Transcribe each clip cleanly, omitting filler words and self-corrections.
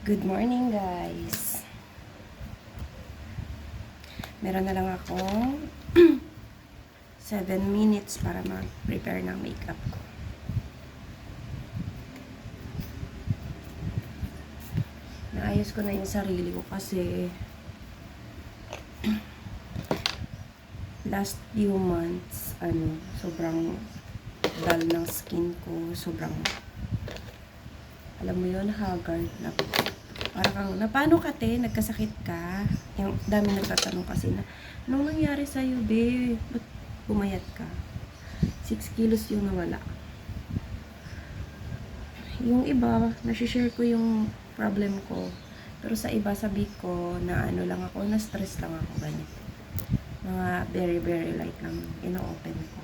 Good morning, guys. Meron na lang akong 7 minutes para mag-prepare ng makeup ko. Naayos ko na yung sarili ko kasi last few months, sobrang dull ng skin ko. Sobrang, alam mo yun, haggard na. Parang, paano ka te? Nagkasakit ka? Yung dami nagtatanong kasi na, anong nangyari sa'yo, be? Ba't pumayat ka? 6 kilos yung nawala. Yung iba, nasi-share ko yung problem ko. Pero sa iba, sabi ko na lang ako, na-stress lang ako, ganyan. Mga very, very light lang ino-open ko.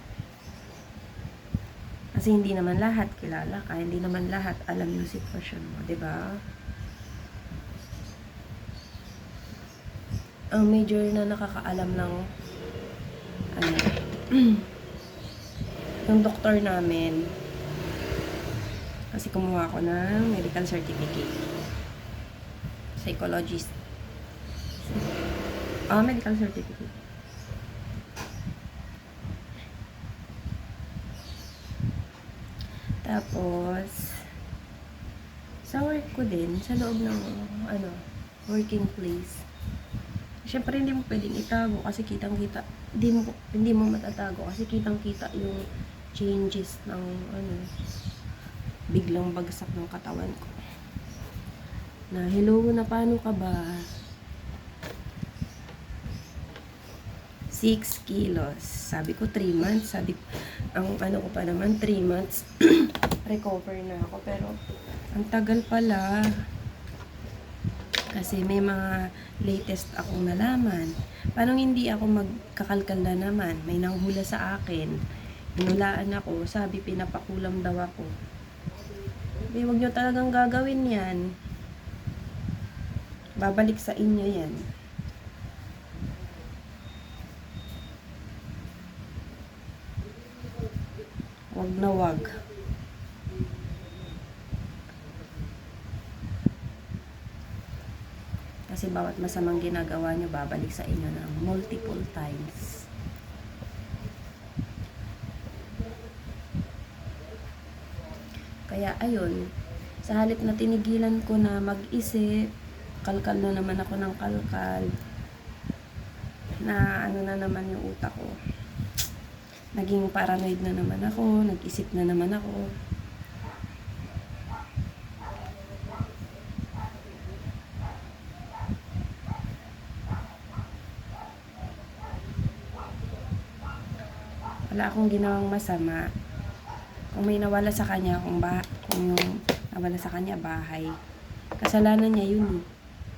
Kasi hindi naman lahat kilala ka, hindi naman lahat alam yung sitwasyon mo, 'di ba? Ang major na nakakaalam ng yung doktor namin, kasi kumuha ako ng medical certificate, psychologist, medical certificate. Tapos sa work ko din, sa loob ng working place, syempre hindi mo pwedeng itago kasi kitang-kita, hindi mo matatago kasi kitang-kita yung changes ng biglang bagsak ng katawan ko. Na hello, na paano ka ba? 6 kilos. Sabi ko 3 months, sabi ang ko pa naman 3 months recover na ako, pero ang tagal pala. Kasi may mga latest akong nalaman. Parang hindi ako magkakalkal na naman. May nanghula sa akin. Hinulaan ako. Sabi, pinapakulam daw ako. Huwag nyo talagang gagawin yan. Babalik sa inyo yan. Wag na wag. Kasi bawat masamang ginagawa nyo, babalik sa inyo ng multiple times. Kaya ayun, sa halip na tinigilan ko na mag-isip, kalkal na naman ako ng kalkal, na na naman yung utak ko. Naging paranoid na naman ako, nag-isip na naman ako. Wala akong ginawang masama. Kung may nawala sa kanya, kung yung nawala sa kanya bahay, kasalanan niya yun eh.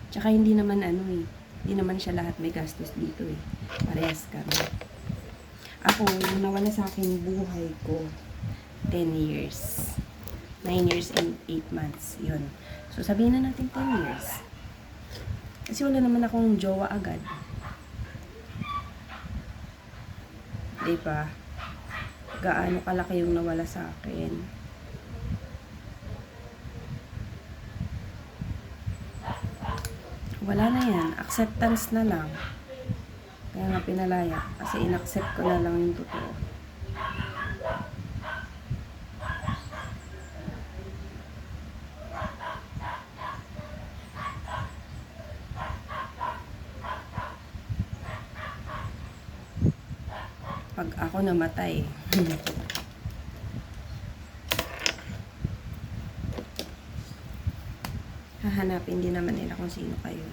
Tsaka hindi naman hindi naman siya lahat may gastos dito eh. Parehas kami. Ako, yung nawala sa akin buhay ko, 10 years. 9 years and 8 months. Yun. So, sabihin na natin 10 years. Kasi wala naman akong jowa agad. Diba? Gaano kalaki yung nawala sa akin. Wala na yan. Acceptance na lang. Kaya nga pinalaya. Kasi inaccept ko na lang yung totoo. Pag ako namatay, hahanapin din naman nila kung sino kayo.